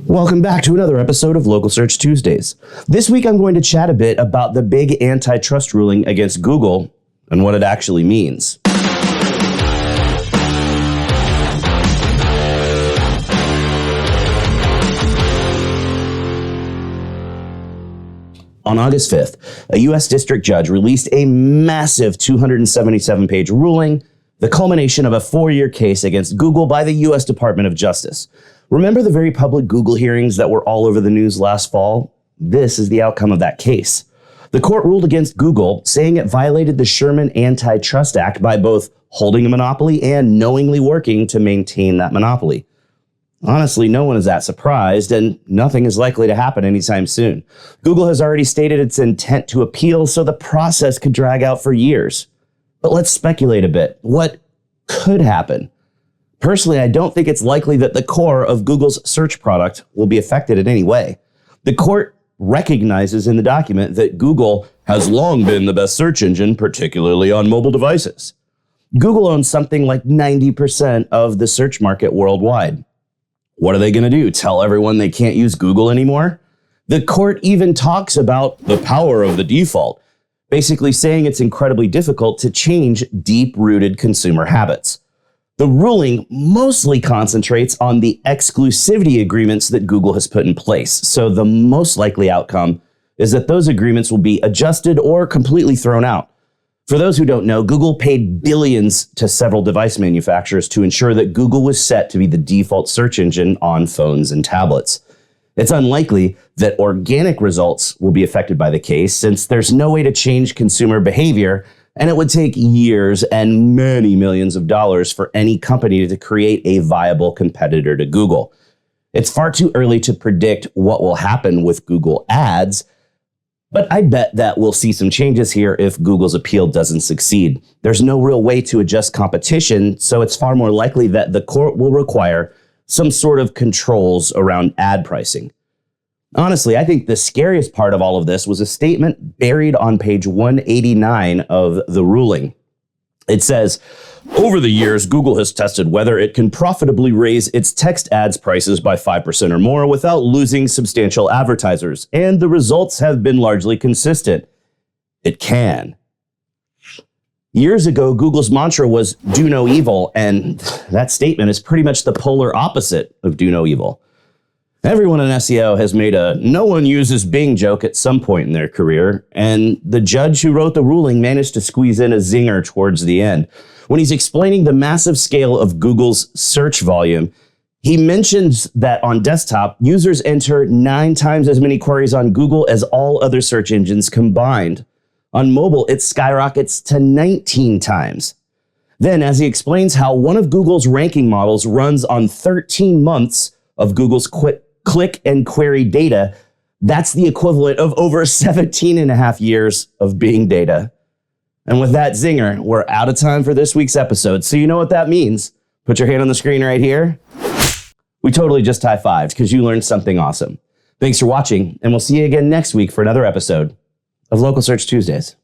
Welcome back to another episode of Local Search Tuesdays. This week I'm going to chat a bit about the big antitrust ruling against Google and what it actually means. On August 5th, a U.S. district judge released a massive 277-page ruling, the culmination of a 4-year case against Google by the U.S. Department of Justice. Remember the very public Google hearings that were all over the news last fall? This is the outcome of that case. The court ruled against Google, saying it violated the Sherman Antitrust Act by both holding a monopoly and knowingly working to maintain that monopoly. Honestly, no one is that surprised, and nothing is likely to happen anytime soon. Google has already stated its intent to appeal, so the process could drag out for years. But let's speculate a bit. What could happen? Personally, I don't think it's likely that the core of Google's search product will be affected in any way. The court recognizes in the document that Google has long been the best search engine, particularly on mobile devices. Google owns something like 90% of the search market worldwide. What are they going to do? Tell everyone they can't use Google anymore? The court even talks about the power of the default, basically saying it's incredibly difficult to change deep-rooted consumer habits. The ruling mostly concentrates on the exclusivity agreements that Google has put in place, so the most likely outcome is that those agreements will be adjusted or completely thrown out. For those who don't know, Google paid billions to several device manufacturers to ensure that Google was set to be the default search engine on phones and tablets. It's unlikely that organic results will be affected by the case, since there's no way to change consumer behavior, and it would take years and many millions of dollars for any company to create a viable competitor to Google. It's far too early to predict what will happen with Google Ads, but I bet that we'll see some changes here if Google's appeal doesn't succeed. There's no real way to adjust competition, so it's far more likely that the court will require some sort of controls around ad pricing. Honestly, I think the scariest part of all of this was a statement buried on page 189 of the ruling. It says, over the years, Google has tested whether it can profitably raise its text ads prices by 5% or more without losing substantial advertisers, and the results have been largely consistent. It can. Years ago, Google's mantra was do no evil, and that statement is pretty much the polar opposite of do no evil. Everyone in SEO has made a no one uses Bing joke at some point in their career, and the judge who wrote the ruling managed to squeeze in a zinger towards the end. When he's explaining the massive scale of Google's search volume, he mentions that on desktop, users enter 9 times as many queries on Google as all other search engines combined. On mobile, it skyrockets to 19 times. Then, as he explains how one of Google's ranking models runs on 13 months of Google's click and query data, that's the equivalent of over 17 and a half years of Bing data. And with that zinger, we're out of time for this week's episode. So you know what that means. Put your hand on the screen right here. We totally just high-fived because you learned something awesome. Thanks for watching, and we'll see you again next week for another episode of Local Search Tuesdays.